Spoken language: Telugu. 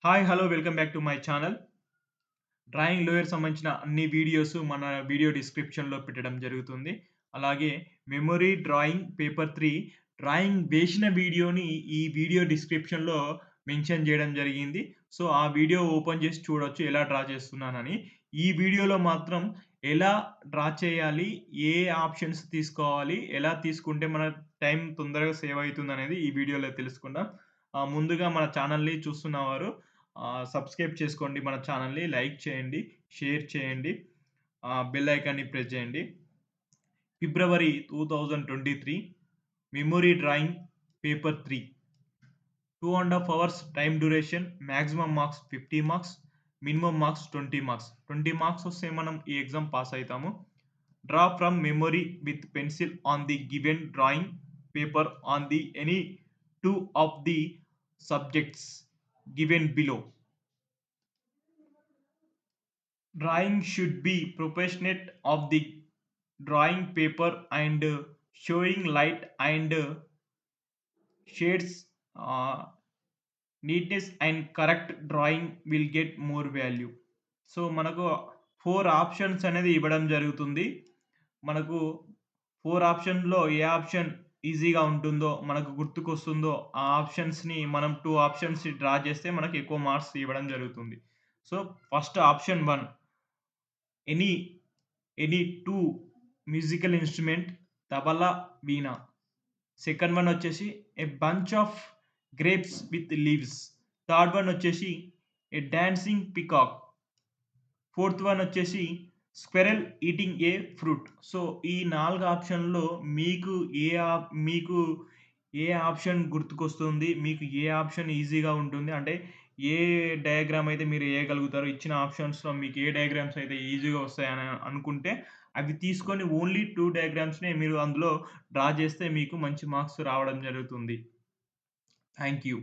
Hi! Hello! Welcome back to my channel. Drawing lower సంబంధించిన అన్ని వీడియోస్ మన వీడియో డిస్క్రిప్షన్‌లో పెట్టడం జరుగుతుంది. అలాగే మెమరీ డ్రాయింగ్ పేపర్ 3 డ్రాయింగ్ వేసిన వీడియోని ఈ వీడియో డిస్క్రిప్షన్‌లో మెన్షన్ జేయడం జరిగింది. సో, ఆ వీడియో ఓపెన్ చేసి చూడొచ్చు ఎలా డ్రా చేస్తున్నానని. ఈ వీడియోలో మాత్రం ఎలా డ్రా చేయాలి? ఏ ఆప్షన్స్ తీసుకోవాలి? ఎలా తీసుకుంటే మన టైం తొందరగా సేవ్ అయితుందనేది ఈ వీడియోలో తెలుసుకుందాం. ముందుగా మన ఛానల్‌ని చూస్తున్నవారు సబ్స్క్రైబ్ చేసుకోండి మన ఛానల్‌ని. లైక్ చేయండి, షేర్ చేయండి, బెల్ ఐకాన్‌ని ప్రెస్ చేయండి. February 2023 memory drawing paper 3 2 ½ hours time duration, maximum marks 50 marks, minimum marks 20 marks. 20 marks వస్తే మనం ఈ ఎగ్జామ్ పాస్ అయితాము. Draw from memory with pencil on the given drawing paper on the any 2 of the subjects given below. Drawing should be proportionate of the drawing paper and showing light and shades. Neatness and correct drawing will get more value. So, మనకు 4 ఆప్షన్స్ అనేది ఇవ్వడం జరుగుతుంది. మనకు 4 ఆప్షన్‌లో ఏ ఆప్షన్ ఈజీగా ఉంటుందో, మనకు గుర్తుకొస్తుందో, ఆ ఆప్షన్స్‌ని మనం 2 ఆప్షన్స్ డ్రా చేస్తే మనకు ఎక్కువ మార్క్స్ ఇవ్వడం జరుగుతుంది. So, first option 1 any any 2 musical instrument tabla, veena. Second one వచ్చేసి a bunch of grapes with leaves. Third one వచ్చేసి a dancing peacock. Fourth one వచ్చేసి squirrel eating a fruit. So, ఈ 4 ఆప్షన్‌లో మీకు ఏ ఆప్షన్ గుర్తుకొస్తుంది? మీకు ఏ ఆప్షన్ ఈజీగా ఉంటుంది? అంటే ఏ డయాగ్రామ్ అయితే మీరు ఏయగలుగుతారో ఇచ్చిన ఆప్షన్స్‌లో మీకు ఏ డయాగ్రామ్స్ అయితే ఈజీగా వస్తాయని అనుకుంటే అవి తీసుకొని ఓన్లీ 2 డయాగ్రామ్స్‌నే మీరు అందులో డ్రా చేస్తే మీకు మంచి మార్క్స్ రావడం జరుగుతుంది. Thank you.